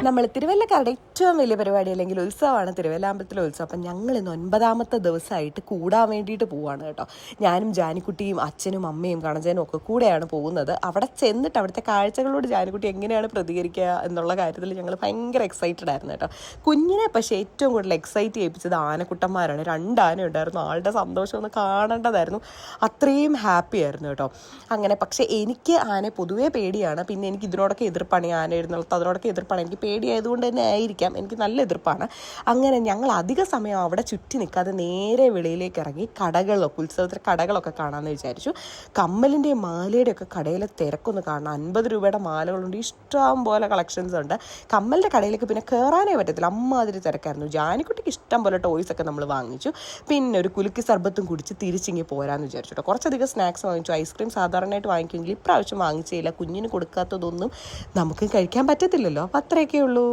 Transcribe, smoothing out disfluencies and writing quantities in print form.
നമ്മൾ തിരുവല്ലക്കാരുടെ ഏറ്റവും വലിയ പരിപാടി അല്ലെങ്കിൽ ഉത്സവമാണ് തിരുവല്ല അമ്പലത്തിലെ ഉത്സവം. അപ്പം ഞങ്ങൾ ഇന്ന് 9ാമത്തെ ദിവസമായിട്ട് കൂടാൻ വേണ്ടിയിട്ട് പോവാണ് കേട്ടോ. ഞാനും ജാനിക്കുട്ടിയും അച്ഛനും അമ്മയും കണജനും ഒക്കെ കൂടെയാണ് പോകുന്നത്. അവിടെ ചെന്നിട്ട് അവിടുത്തെ കാഴ്ചകളോട് ജാനിക്കുട്ടി എങ്ങനെയാണ് പ്രതികരിക്കുക എന്നുള്ള കാര്യത്തിൽ ഞങ്ങൾ ഭയങ്കര എക്സൈറ്റഡ് ആയിരുന്നു കേട്ടോ. കുഞ്ഞിനെ പക്ഷേ ഏറ്റവും കൂടുതൽ എക്സൈറ്റ് ചെയ്യിപ്പിച്ചത് ആനക്കുട്ടന്മാരാണ്. 2 ആന ഉണ്ടായിരുന്നു. ആളുടെ സന്തോഷം ഒന്ന് കാണേണ്ടതായിരുന്നു. അത്രയും ഹാപ്പി ആയിരുന്നു കേട്ടോ. അങ്ങനെ പക്ഷേ എനിക്ക് ആനയെ പൊതുവേ പേടിയാണ്. പിന്നെ എനിക്ക് ഇതിനോടൊക്കെ എതിർപ്പാണ്. ആന എഴുന്നള്ളത്ത് അതിനോടൊക്കെ എതിർപ്പാണ്. എനിക്ക് പേടിയായതുകൊണ്ട് തന്നെ ആയിരിക്കാം, എനിക്ക് നല്ല എതിർപ്പാണ്. അങ്ങനെ ഞങ്ങൾ അധിക സമയം അവിടെ ചുറ്റി നിൽക്കാതെ നേരെ വെളിയിലേക്ക് ഇറങ്ങി കടകളൊക്കെ, ഉത്സവത്തിലെ കടകളൊക്കെ കാണാമെന്ന് വിചാരിച്ചു. കമ്മലിൻ്റെയും മാലയുടെയും ഒക്കെ കടയിലെ തിരക്കൊന്ന് കാണണം. 50 രൂപയുടെ മാലകളുണ്ട്, ഇഷ്ടം പോലെ കളക്ഷൻസ് ഉണ്ട്. കമ്മലിൻ്റെ കടയിലേക്ക് പിന്നെ കയറാനേ പറ്റത്തില്ല, അമ്മാതിരി തിരക്കായിരുന്നു. ജാനിക്കുട്ടിക്ക് ഇഷ്ടം പോലെ ടോയ്സ് ഒക്കെ നമ്മൾ വാങ്ങിച്ചു. പിന്നെ ഒരു കുലുക്കി സർബത്തും കുടിച്ച് തിരിച്ചിങ്ങി പോരാന്ന് വിചാരിച്ചു കേട്ടോ. കുറച്ചധികം സ്നാക്സ് വാങ്ങിച്ചു. ഐസ്ക്രീം സാധാരണയായിട്ട് വാങ്ങിക്കുമെങ്കിൽ ഇപ്രാവശ്യം വാങ്ങിച്ചില്ല. കുഞ്ഞിന് കൊടുക്കാത്തതൊന്നും നമുക്ക് കഴിക്കാൻ പറ്റത്തില്ലല്ലോ. അപ്പം അത്രയൊക്കെ ഉള്ളൂ.